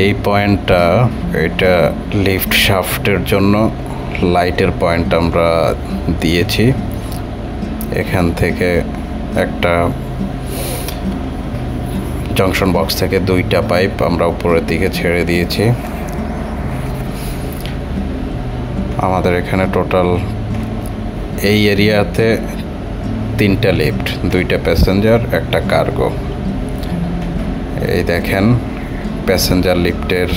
এই পয়েন্টটা, এটা লিফট শাফটের জন্য লাইটের পয়েন্ট আমরা দিয়েছি। এখান থেকে একটা জংশন বক্স থেকে দুইটা পাইপ আমরা উপরের দিকে ছেড়ে দিয়েছি। আমাদের এখানে টোটাল এই এরিয়াতে 3টা লিফট, 2টা প্যাসেঞ্জার, একটা কার্গো। এই দেখেন প্যাসেঞ্জার লিফটের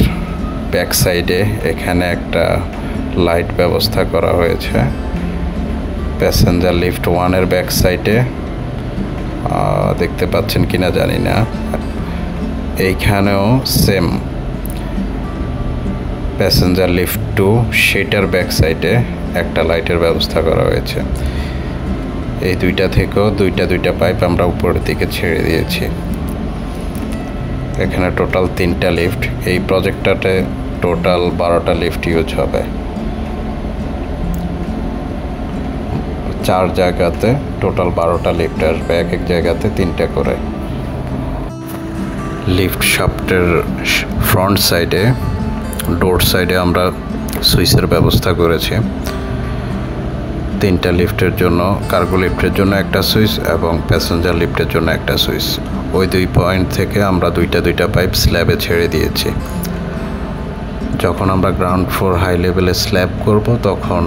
ব্যাক সাইডে এখানে একটা লাইট ব্যবস্থা করা হয়েছে। প্যাসেঞ্জার লিফট 1-এর ব্যাক সাইডে দেখতে পাচ্ছেন কিনা জানি না, এইখানেও সেম প্যাসেঞ্জার লিফট 2 সেটার ব্যাক সাইডে একটা লাইটের ব্যবস্থা করা হয়েছে। এই দুইটা থেকেও দুইটা পাইপ আমরা উপরের দিকে ছেড়ে দিয়েছি। এখানে টোটাল 3টা লিফট। এই প্রজেক্টটাতে টোটাল 12টা লিফট ইউজ হবে। 4 জায়গাতে টোটাল 12টা লিফট আসবে, এক এক জায়গাতে 3টা করে। লিফট শাফটের ফ্রন্ট সাইডে, ডোর সাইডে আমরা সুইচের ব্যবস্থা করেছি। 3টা লিফটের জন্য, কার্গো লিফটের জন্য একটা সুইচ এবং প্যাসেঞ্জার লিফটের জন্য একটা সুইচ। ওই 2 পয়েন্ট থেকে আমরা দুইটা পাইপ স্ল্যাবে ছেড়ে দিয়েছি। যখন আমরা গ্রাউন্ড ফ্লোর হাই লেভেলে স্ল্যাব করব, তখন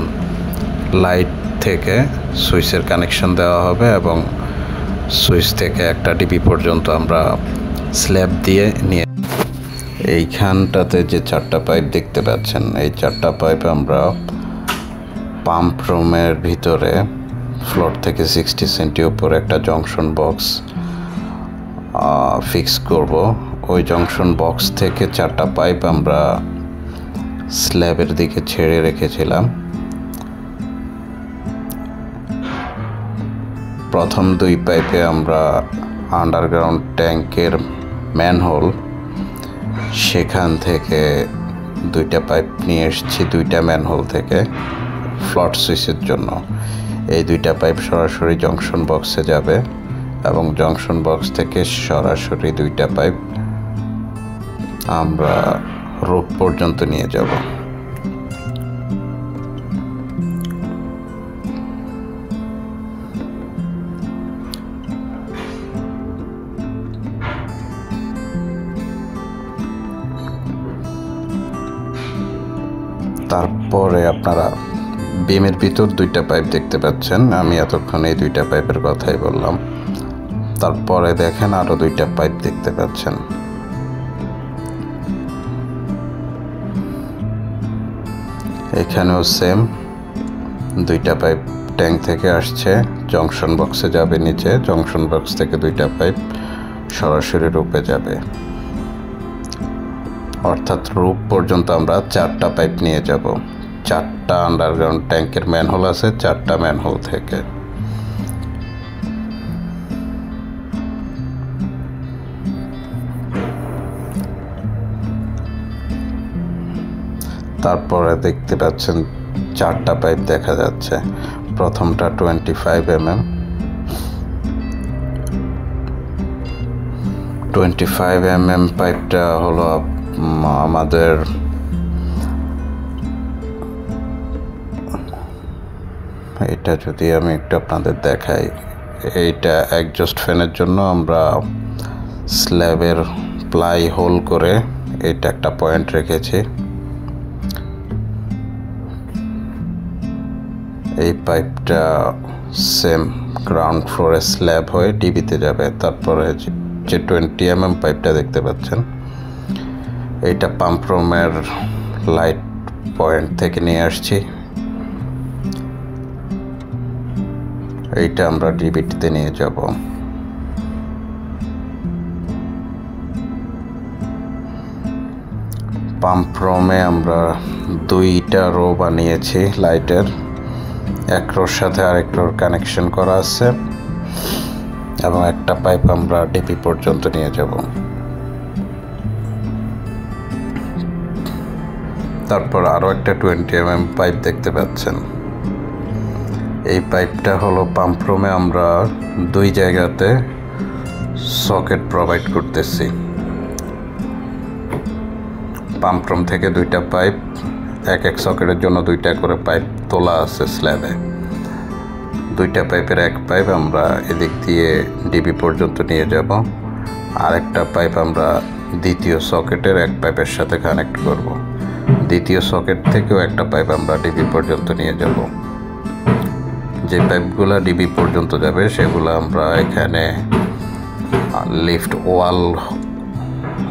লাইট থেকে সুইচের কানেকশন দেওয়া হবে এবং সুইচ থেকে একটা ডিপি পর্যন্ত আমরা স্ল্যাব দিয়ে নিয়ে, এইখানটাতে যে 4টা পাইপ দেখতে পাচ্ছেন, এই 4টা পাইপ আমরা পাম্প রুমের ভিতরে ফ্লোর থেকে 60 সেন্টি উপরে একটা জংশন বক্স ফিক্স করব। ওই জংশন বক্স থেকে 4টা পাইপ আমরা স্ল্যাবের দিকে ছেড়ে রেখেছিলাম। প্রথম 2 পাইপে আমরা আন্ডারগ্রাউন্ড ট্যাঙ্কের ম্যানহোল, সেখান থেকে 2টা পাইপ নিয়ে এসেছি 2টা ম্যানহোল থেকে ফ্লট সুইচের জন্য। এই 2টা পাইপ সরাসরি জংশন বক্সে যাবে এবং জংশন বক্স থেকে সরাসরি 2টা পাইপ আমরা রুফ পর্যন্ত নিয়ে যাব। তারপরে আপনারা বিমের ভিতর 2টা পাইপ দেখতে পাচ্ছেন। আমি এতক্ষণ এই 2টা পাইপের কথাই বললাম। তারপরে দেখেন আরো 2টা পাইপ দেখতে পাচ্ছেন। এখানেও সেম 2টা পাইপ ট্যাঙ্ক থেকে আসছে, জংশন বক্সে যাবে নিচে, জংশন বক্স থেকে 2টা পাইপ সরাসরি রূপে যাবে। অর্থাৎ রূপ পর্যন্ত আমরা 4টা পাইপ নিয়ে যাব। 4টা আন্ডারগ্রাউন্ড ট্যাঙ্কের ম্যানহোল আছে, 4টা ম্যানহোল থেকে। তারপরে দেখতে পাচ্ছেন 4টা পাইপ দেখা যাচ্ছে। প্রথমটা 25 mm, 25 mm পাইপটা হলো আমাদের এটা যদি আমি একটু আপনাদের দেখাই, এইটা এক্সজস্ট ফ্যানের জন্য আমরা স্ল্যাবের প্লাই হোল করে এটা একটা পয়েন্ট রেখেছি। এই পাইপটা সেম গ্রাউন্ড ফ্লোরে স্ল্যাব হয়ে ডিবিতে যাবে। তারপরে যে 20 mm পাইপটা দেখতে পাচ্ছেন, এইটা পাম্প রুমের লাইট পয়েন্ট থেকে নিয়ে আসছি। এইটা আমরা ডিবিটিতে নিয়ে যাব। পাম্প রুমে আমরা 2টা রো বানিয়েছি লাইটের, এক রোর সাথে আরেক রোর কানেকশন করা আছে এবং একটা পাইপ আমরা ডিপি পর্যন্ত নিয়ে যাব। তারপর আরো একটা 20 mm পাইপ দেখতে পাচ্ছেন। এই পাইপটা হলো পাম্প রুমে আমরা 2 জায়গাতে সকেট প্রোভাইড করতেছি। পাম্প রুম থেকে দুইটা পাইপ, এক এক সকেটের জন্য দুইটা করে পাইপ তোলা আছে স্ল্যাবে। দুইটা পাইপের এক পাইপ আমরা এদিক দিয়ে ডিবি পর্যন্ত নিয়ে যাব, আরেকটা পাইপ আমরা দ্বিতীয় সকেটের এক পাইপের সাথে কানেক্ট করব। দ্বিতীয় সকেট থেকেও একটা পাইপ আমরা ডিবি পর্যন্ত নিয়ে যাব। যে পাইপগুলো ডিবি পর্যন্ত যাবে সেগুলো আমরা এখানে লিফট ওয়াল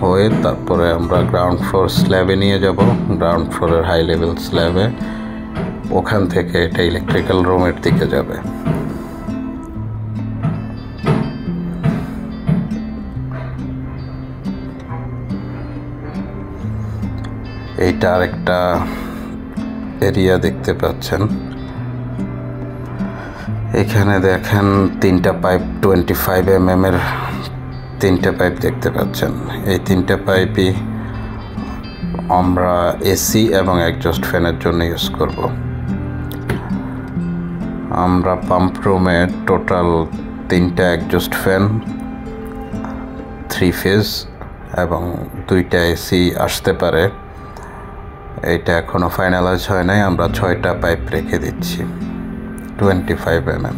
হয়ে তারপরে আমরা গ্রাউন্ড ফ্লোর স্ল্যাবে নিয়ে যাব। গ্রাউন্ড ফ্লোরের হাই লেভেল স্ল্যাবে, ওখান থেকে এটা ইলেকট্রিক্যাল রুমের দিকে যাবে। এইটা আরেকটা এরিয়া দেখতে পাচ্ছেন। এখানে দেখেন তিনটা পাইপ 25 mm এর তিনটা পাইপ দেখতে পাচ্ছেন। এই তিনটা পাইপই আমরা এসি এবং এক্সজস্ট ফ্যানের জন্য ইউজ করব। আমরা পাম্প রুমে টোটাল 3টা এক্সজস্ট ফ্যান, 3 ফেজ এবং 2টা এসি আসতে পারে। এটা এখনো ফাইনালাইজ হয় নাই। আমরা 6টা পাইপ রেখে দিচ্ছি 25 mm।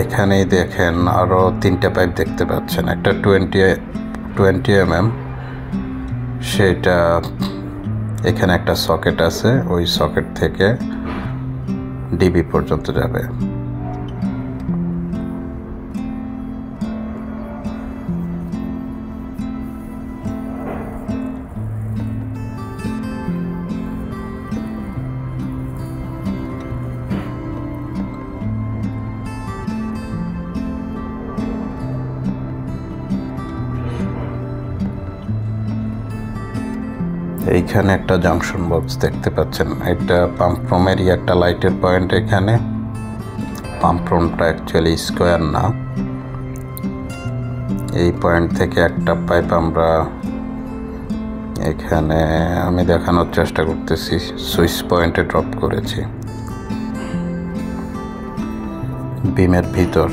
এখানেই দেখেন আরো 3টা পাইপ দেখতে পাচ্ছেন। একটা 20 mm, সেটা এখানে একটা সকেট আছে, ওই সকেট থেকে ডিবি পর্যন্ত যাবে। এইখানে একটা জাংশন বক্স দেখতে পাচ্ছেন। এটা পাম্প রুমেরই একটা লাইটের পয়েন্ট। এখানে পাম্প রুমটা অ্যাকচুয়ালি স্কোয়ার না। এই পয়েন্ট থেকে একটা পাইপ আমরা এখানে আমি দেখানোর চেষ্টা করতেছি, সুইচ পয়েন্টে ড্রপ করেছি বিমের ভিতর।